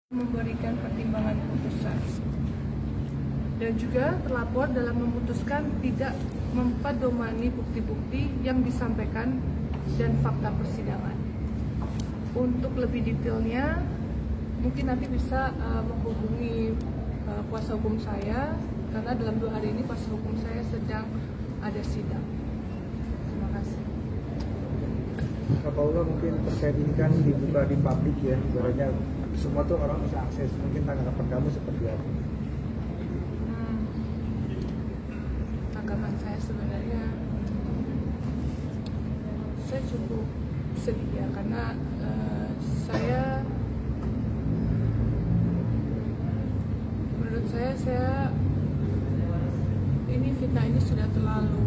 memberikan pertimbangan putusan, dan juga terlapor dalam memutuskan tidak mempedomani bukti-bukti yang disampaikan dan fakta persidangan. Untuk lebih detailnya mungkin nanti bisa menghubungi kuasa hukum saya, karena dalam 2 hari ini kuasa hukum saya sedang ada sidang. Terima kasih. Kak Paula, mungkin terkait ini kan dibuka di publik ya, ibaratnya semua tuh orang bisa akses. Mungkin tanggapan kamu seperti apa? Tanggapan saya sebenarnya saya cukup sedih ya, karena menurut saya ini fitnah ini sudah terlalu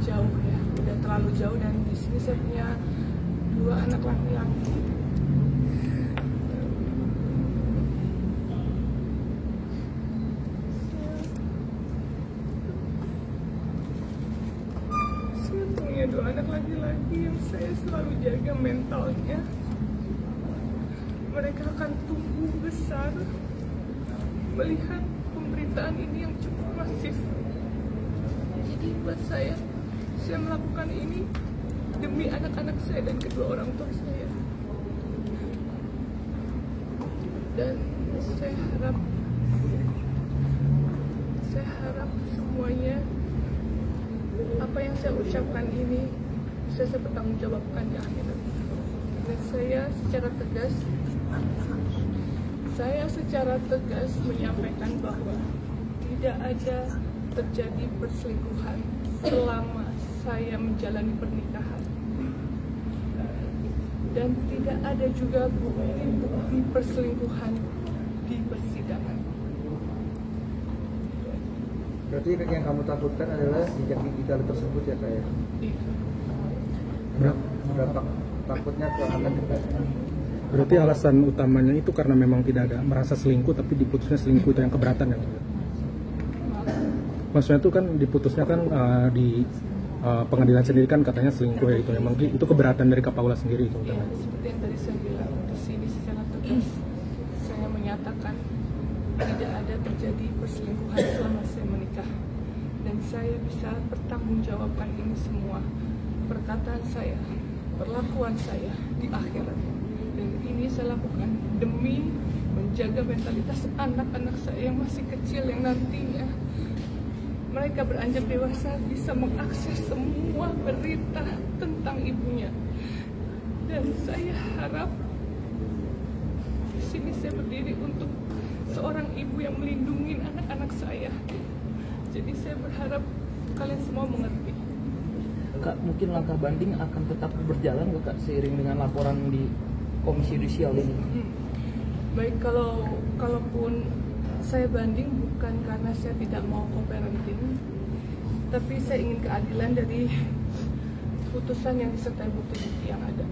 jauh ya, sudah terlalu jauh, dan di sini saya punya 2 anak laki-laki. Saya punya 2 anak laki-laki yang saya selalu jaga mentalnya. Mereka akan tumbuh besar melihat pemberitaan ini yang cukup masif. Jadi buat saya melakukan ini demi anak-anak saya dan kedua orang tua saya. Dan saya harap semuanya apa yang saya ucapkan ini bisa saya bertanggungjawabkan di akhirat. Dan saya secara tegas menyampaikan bahwa tidak ada terjadi perselingkuhan selama saya menjalani pernikahan, dan tidak ada juga bukti perselingkuhan di persidangan. Berarti yang kamu takutkan adalah jejak digital tersebut ya Kak ya? Iya. Berapa takutnya ke akan dikasih? Berarti alasan utamanya itu karena memang tidak ada merasa selingkuh, tapi diputusnya selingkuh itu yang keberatan ya? Maksudnya itu kan diputusnya kan di pengadilan sendiri kan katanya selingkuh ya, itu memang itu keberatan dari Kak Paula sendiri itu. Ya, seperti yang tadi saya bilang di sini secara tegas saya menyatakan tidak ada terjadi perselingkuhan selama saya menikah, dan saya bisa bertanggungjawabkan ini semua, perkataan saya, perlakuan saya di akhirat. Dan ini saya lakukan demi menjaga mentalitas anak-anak saya yang masih kecil, yang nantinya mereka beranjak dewasa bisa mengakses semua berita tentang ibunya. Dan saya harap di sini saya berdiri untuk seorang ibu yang melindungi anak-anak saya. Jadi saya berharap kalian semua mengerti. Kak, mungkin langkah banding akan tetap berjalan nggak Kak seiring dengan laporan di Komisi Yudisial ini? Baik, kalaupun saya banding bukan karena saya tidak mau co-parenting, tapi saya ingin keadilan dari putusan yang disertai bukti-bukti yang ada.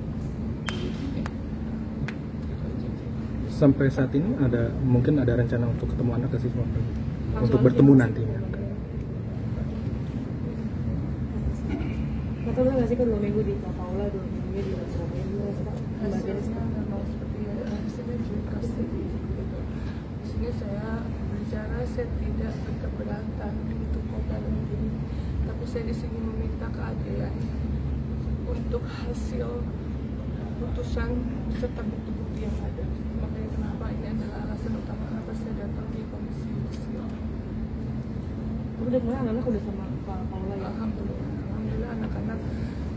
Sampai saat ini mungkin ada rencana untuk ketemu anak siswa untuk bertemu nantinya. Betul nggak sih kan 2 minggu di Kak Paula, 2 minggu di Surabaya? Hasilnya memang seperti hasilnya juga pasti gitu. Di sini saya bicara, saya tidak keberatan untuk co-parenting, tapi saya di sini meminta keadilan untuk hasil putusan serta bukti-bukti yang ada. Makanya kenapa ini adalah alasan utama kenapa saya datang di Komisi Yudisial. Udah mulai anak-anak udah sama Kak Paula ya? Alhamdulillah anak-anak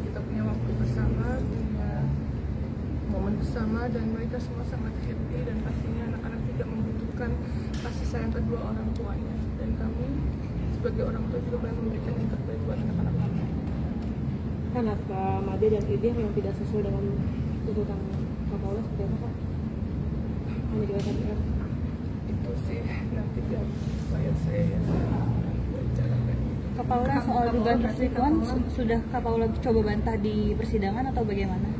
kita punya waktu bersama, punya momen bersama, dan mereka semua sangat happy, dan pastinya anak-anak juga membutuhkan kasih sayang kedua orang tuanya, dan kami sebagai orang tua juga pengen memberikan yang terbaik buat anak-anak kami. Kan naskah Made dan Ide yang tidak sesuai dengan tuntutan Kak Paula seperti apa Kak? Hanya di OTR? Itu sih nanti kan supaya saya yang bicarakan. Kak Paula, soal dugaan perselingkuhan sudah Kak Paula coba bantah di persidangan atau bagaimana?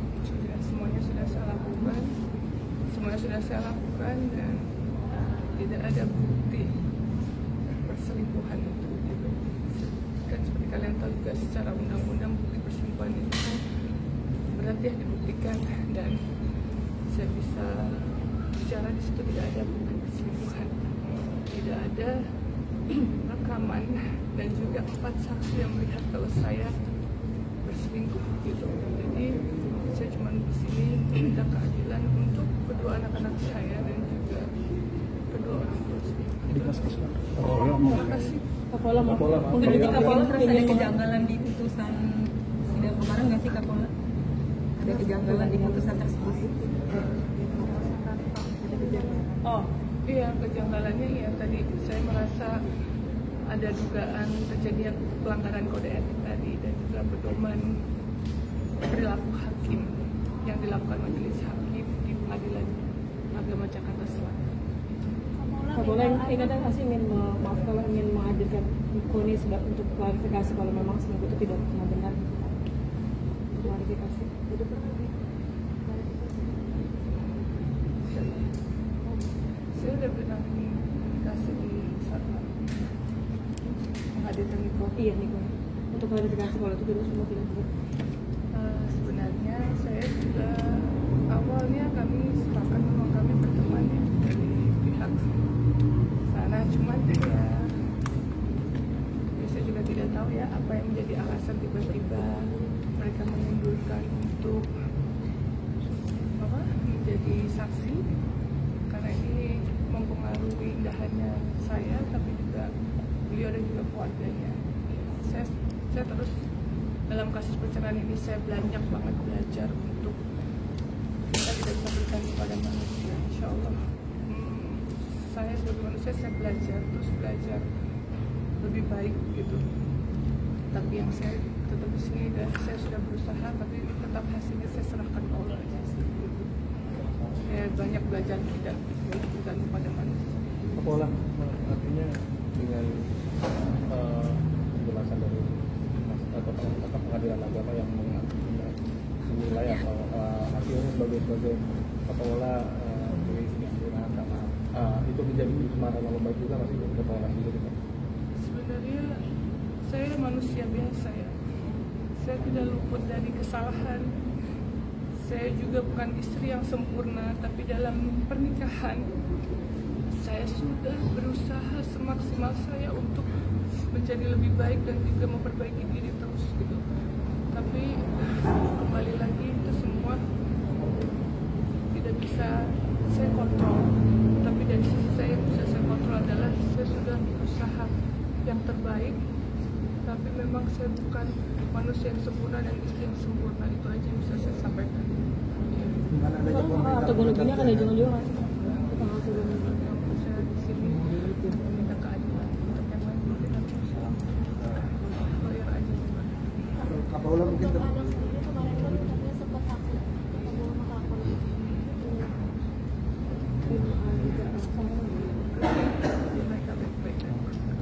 Semuanya sudah saya lakukan, dan tidak ada bukti perselingkuhan itu. Kan seperti kalian tahu juga secara undang-undang bukti perselingkuhan itu kan berarti dibuktikan, dan saya bisa bicara di situ tidak ada bukti perselingkuhan, tidak ada rekaman dan juga 4 saksi yang melihat kalau saya berselingkuh gitu. Jadi saya cuma di sini minta keadilan untuk kedua anak-anak saya dan juga kedua orang tua saya. Terima kasih. Kapolda Mungkin nanti Kapolda terus ada kejanggalan di putusan sidang kemarin nggak sih Kapolda? Ada kejanggalan di putusan tersebut? Oh iya, kejanggalannya ya tadi saya merasa ada dugaan terjadinya pelanggaran kode etik tadi dan juga pedoman perilaku hakim yang dilakukan majelis hakim di Pengadilan Agama Jakarta Selatan. Kapolda yang kadang masih ingin maaf kalau ingin menghadirkan Koni untuk klarifikasi kalau memang selingkuh itu tidak pernah benar. Klarifikasi. Saya udah pernah komunikasi di sana menghadirkan Niko. Iya Niko. Untuk klarifikasi kalau itu tidak semua tidak benar. Sebenarnya saya sudah awalnya kami sepakat memang kami berteman ya dari pihak sana, cuman ya saya juga tidak tahu ya apa yang menjadi alasan tiba-tiba mereka mengundurkan untuk menjadi saksi, karena ini mempengaruhi indahannya saya tapi juga beliau dan juga keluarganya. Saya terus dalam kasus perceraian ini saya banyak banget belajar untuk kita tidak bisa berikan kepada manusia. Insya Allah saya sebagai manusia saya belajar lebih baik gitu. Tapi yang saya tetap di sini dan saya sudah berusaha, tapi tetap hasilnya saya serahkan ke Allah aja sih. Saya banyak belajar tidak berikan kepada manusia. Kapolda artinya dengan penjelasan dari atau pengadilan agama yang menilai atau hasilnya sebagai Kapolda istirahat karena itu menjadi kemarahan yang baik juga masih Kapolda sendiri. Sebenarnya saya manusia biasa ya. Saya tidak luput dari kesalahan. Saya juga bukan istri yang sempurna, tapi dalam pernikahan saya sudah berusaha semaksimal saya untuk menjadi lebih baik dan juga memperbaiki diri terus gitu. Tapi kembali lagi itu semua tidak bisa saya kontrol. Tapi dari sisi saya yang bisa saya kontrol adalah saya sudah berusaha yang terbaik. Tapi memang saya bukan manusia yang sempurna dan istri yang sempurna, itu aja yang bisa saya sampaikan. Atau gunungnya kan ada juga. Saya di sini minta keadilan untuk yang lain mungkin nanti bisa lawyer aja. Kapolda mungkin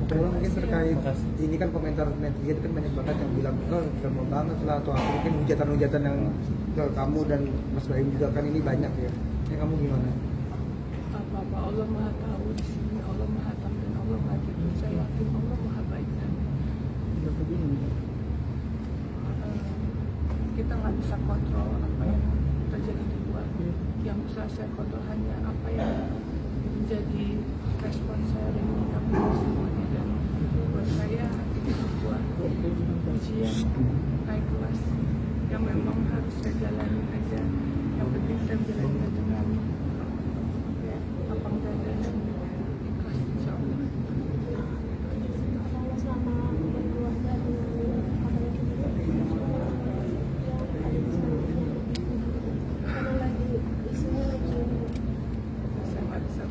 Kapolda mungkin terkait ini kan komentar netizen kan banyak banget yang bilang gampang banget lah atau mungkin hujatan-hujatan yang ke kamu dan Mas Baim juga kan ini banyak ya. Ini kamu gimana? Apa-apa Allah Maha tahu di sini, Allah Maha tahu dan Allah Maha tahu. Saya yakin Allah Maha baik dan kita nggak bisa kontrol apa yang terjadi di luar. Yang bisa saya kontrol hanya apa yang menjadi respon saya dan menyikapi semuanya. Dan buat saya ini sebuah ujian naik kelas yang memang harus saya jalani aja. Yang penting saya menjalani dengan lapang dada dan ikhlas insya Allah. Saya nggak bisa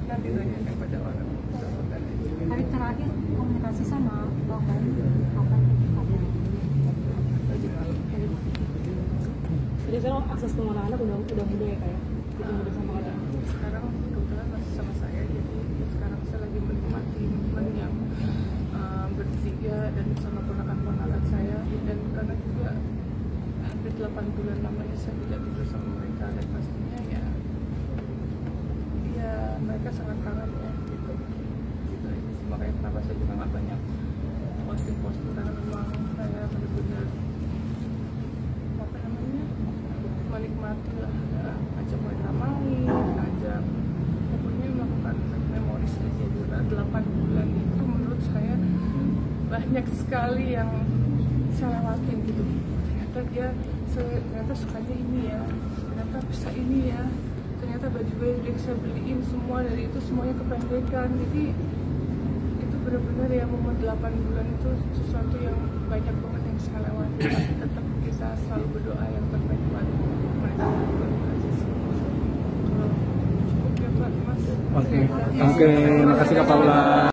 nanti tanyakan pada orang. Hari terakhir komunikasi sama Bang Baim kapan? Jadi sekarang akses ke anak udah mudah ya kayak gitu mudah sama kadang. Sekarang kebetulan masih sama saya, jadi sekarang saya lagi menikmati momen yang bertiga dan bersama ponakan-ponakan saya, dan karena juga hampir 8 bulan lamanya saya tidak tidur sama mereka dan pastinya ya mereka sangat kangen ya gitu aja sih. Makanya kenapa saya juga nggak banyak posting karena memang saya benar-benar menikmati lah, ajak mereka main banyak sekali yang saya lewatin gitu. Ternyata sukanya ini ya, ternyata bisa ini ya, ternyata baju-baju yang saya beliin semua dari itu semuanya kependekan. Jadi itu benar-benar ya, momen 8 bulan itu sesuatu yang banyak banget yang saya lewati. Tapi tetap kita selalu berdoa yang terbaik buat mereka. Cukup ya Pak, Mas. Oke, makasih Kak Paula.